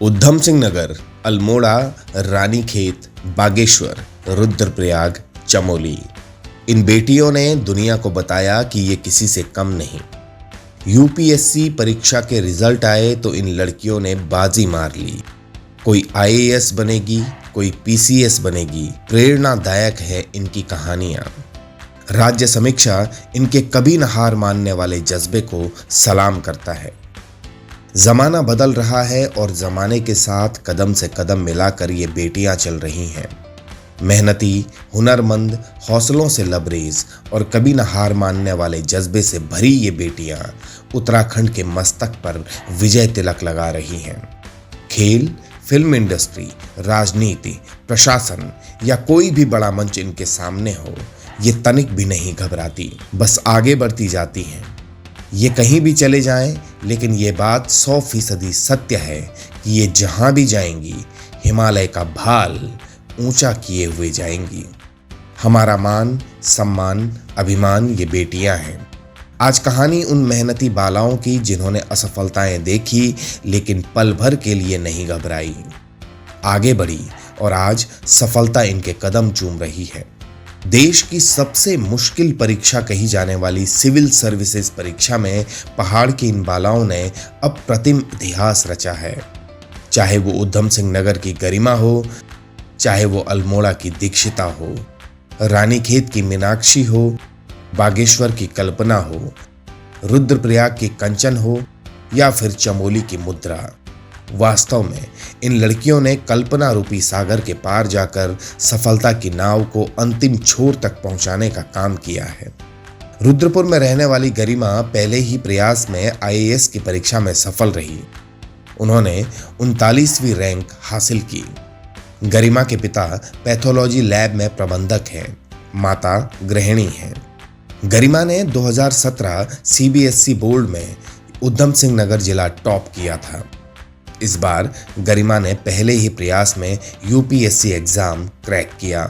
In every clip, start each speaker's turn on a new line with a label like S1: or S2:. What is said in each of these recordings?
S1: उधम सिंह नगर, अल्मोड़ा, रानीखेत, बागेश्वर, रुद्रप्रयाग, चमोली। इन बेटियों ने दुनिया को बताया कि ये किसी से कम नहीं। यूपीएससी परीक्षा के रिजल्ट आए तो इन लड़कियों ने बाजी मार ली। कोई आईएएस बनेगी, कोई पीसीएस बनेगी। प्रेरणादायक है इनकी कहानियां। राज्य समीक्षा इनके कभी न हार मानने वाले जज्बे को सलाम करता है। जमाना बदल रहा है और जमाने के साथ कदम से कदम मिलाकर ये बेटियां चल रही हैं। मेहनती, हुनरमंद, हौसलों से लबरेज और कभी न हार मानने वाले जज्बे से भरी ये बेटियां उत्तराखंड के मस्तक पर विजय तिलक लगा रही हैं। खेल, फिल्म इंडस्ट्री, राजनीति, प्रशासन या कोई भी बड़ा मंच इनके सामने हो, ये तनिक भी नहीं घबराती, बस आगे बढ़ती जाती हैं। ये कहीं भी चले जाएं, लेकिन ये बात 100% सत्य है कि ये जहां भी जाएंगी हिमालय का भाल ऊंचा किए हुए जाएंगी। हमारा मान, सम्मान, अभिमान ये बेटियां हैं। आज कहानी उन मेहनती बालाओं की जिन्होंने असफलताएं देखी लेकिन पल भर के लिए नहीं घबराई, आगे बढ़ी और आज सफलता इनके कदम चूम रही है। देश की सबसे मुश्किल परीक्षा कही जाने वाली सिविल सर्विसेज परीक्षा में पहाड़ की इन बालाओं ने अप्रतिम इतिहास रचा है। चाहे वो उधम सिंह नगर की गरिमा हो, चाहे वो अल्मोड़ा की दीक्षिता हो, रानीखेत की मीनाक्षी हो, बागेश्वर की कल्पना हो, रुद्रप्रयाग की कंचन हो या फिर चमोली की मुद्रा। वास्तव में इन लड़कियों ने कल्पना रूपी सागर के पार जाकर सफलता की नाव को अंतिम छोर तक पहुंचाने का काम किया है। रुद्रपुर में रहने वाली गरिमा पहले ही प्रयास में आईएएस की परीक्षा में सफल रही। उन्होंने 39वीं रैंक हासिल की। गरिमा के पिता पैथोलॉजी लैब में प्रबंधक हैं, माता गृहिणी हैं। गरिमा ने 2017 सीबीएसई बोर्ड में उधम सिंह नगर जिला टॉप किया था। इस बार गरिमा ने पहले ही प्रयास में यूपीएससी एग्जाम क्रैक किया।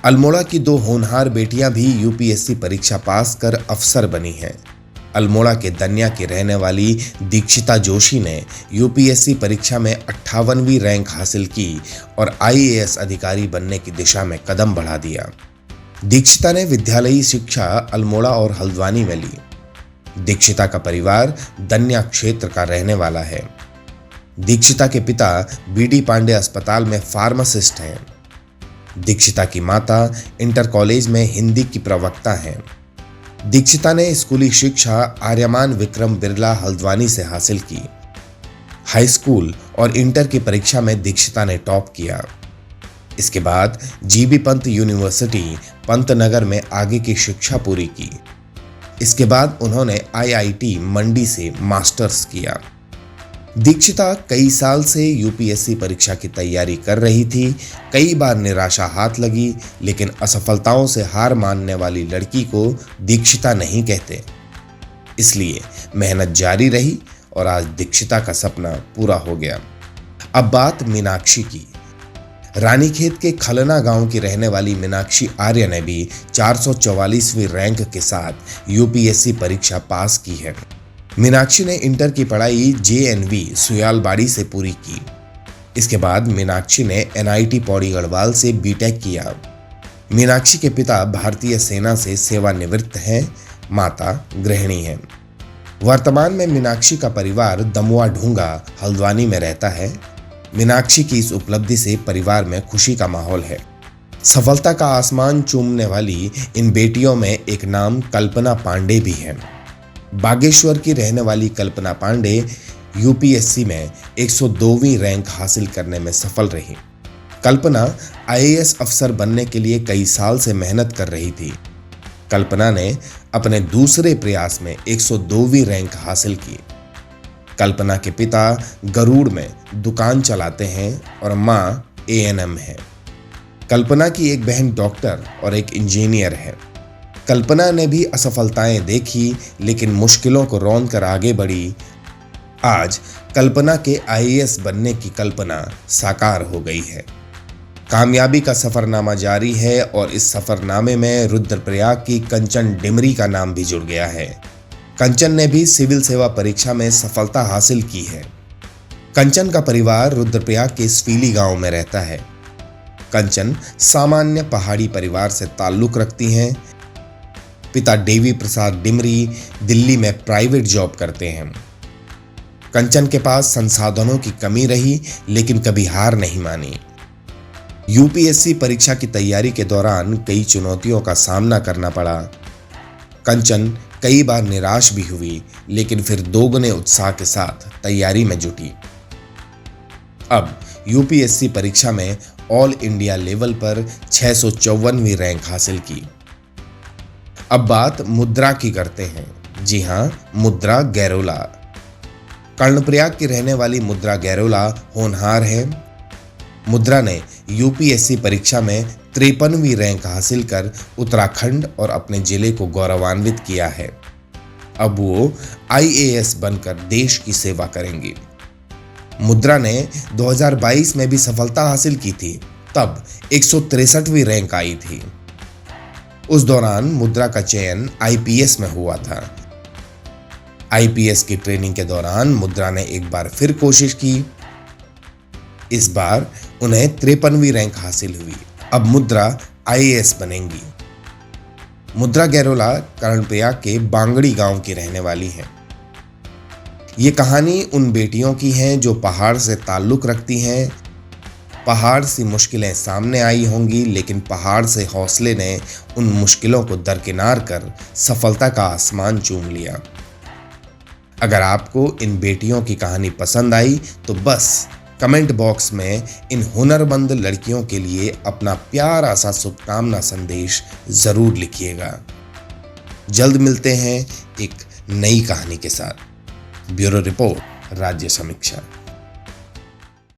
S1: अल्मोड़ा की दो होनहार बेटियां भी यूपीएससी परीक्षा पास कर अफसर बनी हैं। अल्मोड़ा के दन्या की रहने वाली दीक्षिता जोशी ने यूपीएससी परीक्षा में 58वीं रैंक हासिल की और आईएएस अधिकारी बनने की दिशा में कदम बढ़ा दिया। दीक्षिता ने विद्यालयी शिक्षा अल्मोड़ा और हल्द्वानी में ली। दीक्षिता का परिवार दन्या क्षेत्र का रहने वाला है। दीक्षिता के पिता बीडी पांडे अस्पताल में फार्मासिस्ट हैं। दीक्षिता की माता इंटर कॉलेज में हिंदी की प्रवक्ता हैं। दीक्षिता ने स्कूली शिक्षा आर्यमान विक्रम बिरला हल्द्वानी से हासिल की। हाई स्कूल और इंटर की परीक्षा में दीक्षिता ने टॉप किया। इसके बाद जीबी पंत यूनिवर्सिटी पंतनगर में आगे की शिक्षा पूरी की। इसके बाद उन्होंने आईआईटी मंडी से मास्टर्स किया। दीक्षिता कई साल से यूपीएससी परीक्षा की तैयारी कर रही थी। कई बार निराशा हाथ लगी, लेकिन असफलताओं से हार मानने वाली लड़की को दीक्षिता नहीं कहते। इसलिए मेहनत जारी रही और आज दीक्षिता का सपना पूरा हो गया। अब बात मीनाक्षी की। रानीखेत के खलना गांव की रहने वाली मीनाक्षी आर्य ने भी 444वीं रैंक के साथ यूपीएससी परीक्षा पास की है। मीनाक्षी ने इंटर की पढ़ाई जेएनवी सुयालबाड़ी से पूरी की। इसके बाद मीनाक्षी ने एनआईटी पौड़ी गढ़वाल से बीटेक किया। मीनाक्षी के पिता भारतीय सेना से सेवानिवृत्त हैं, माता गृहिणी हैं। वर्तमान में मीनाक्षी का परिवार दमुआ ढूंगा हल्द्वानी में रहता है। मीनाक्षी की इस उपलब्धि से परिवार में खुशी का माहौल है। सफलता का आसमान चूमने वाली इन बेटियों में एक नाम कल्पना पांडे भी है। बागेश्वर की रहने वाली कल्पना पांडे यूपीएससी में 102वीं रैंक हासिल करने में सफल रही। कल्पना आईएएस अफसर बनने के लिए कई साल से मेहनत कर रही थी। कल्पना ने अपने दूसरे प्रयास में 102वीं रैंक हासिल की। कल्पना के पिता गरुड़ में दुकान चलाते हैं और मां एएनएम है। कल्पना की एक बहन डॉक्टर और एक इंजीनियर है। कल्पना ने भी असफलताएं देखी, लेकिन मुश्किलों को रौंद कर आगे बढ़ी। आज कल्पना के आईएएस बनने की कल्पना साकार हो गई है। कामयाबी का सफरनामा जारी है और इस सफरनामे में रुद्रप्रयाग की कंचन डिमरी का नाम भी जुड़ गया है। कंचन ने भी सिविल सेवा परीक्षा में सफलता हासिल की है। कंचन का परिवार रुद्रप्रयाग के स्फीली गांव में रहता है। कंचन सामान्य पहाड़ी परिवार से ताल्लुक रखती हैं। पिता देवी प्रसाद डिमरी दिल्ली में प्राइवेट जॉब करते हैं। कंचन के पास संसाधनों की कमी रही, लेकिन कभी हार नहीं मानी। यूपीएससी परीक्षा की तैयारी के दौरान कई चुनौतियों का सामना करना पड़ा। कंचन कई बार निराश भी हुई, लेकिन फिर दोगुने उत्साह के साथ तैयारी में जुटी। अब यूपीएससी परीक्षा में ऑल इंडिया लेवल पर 654वीं रैंक हासिल की। अब बात मुद्रा की करते हैं। जी हां, मुद्रा गैरोला। कर्णप्रयाग की रहने वाली मुद्रा गैरोला होनहार है। मुद्रा ने यूपीएससी परीक्षा में 53वीं रैंक हासिल कर उत्तराखंड और अपने जिले को गौरवान्वित किया है। अब वो आईएएस बनकर देश की सेवा करेंगी। मुद्रा ने 2022 में भी सफलता हासिल की थी, तब 163वीं रैंक आई थी। उस दौरान मुद्रा का चयन आईपीएस में हुआ था। आईपीएस की ट्रेनिंग के दौरान मुद्रा ने एक बार फिर कोशिश की। इस बार उन्हें 53वीं रैंक हासिल हुई। अब मुद्रा आईएएस बनेंगी। मुद्रा गैरोला कर्णप्रयाग के बांगड़ी गांव की रहने वाली हैं। ये कहानी उन बेटियों की है जो पहाड़ से ताल्लुक रखती हैं। पहाड़ सी मुश्किलें सामने आई होंगी, लेकिन पहाड़ से हौसले ने उन मुश्किलों को दरकिनार कर सफलता का आसमान चूम लिया। अगर आपको इन बेटियों की कहानी पसंद आई तो बस कमेंट बॉक्स में इन हुनरमंद लड़कियों के लिए अपना प्यारा सा शुभकामना संदेश जरूर लिखिएगा। जल्द मिलते हैं एक नई कहानी के साथ। ब्यूरो रिपोर्ट, राज्य समीक्षा।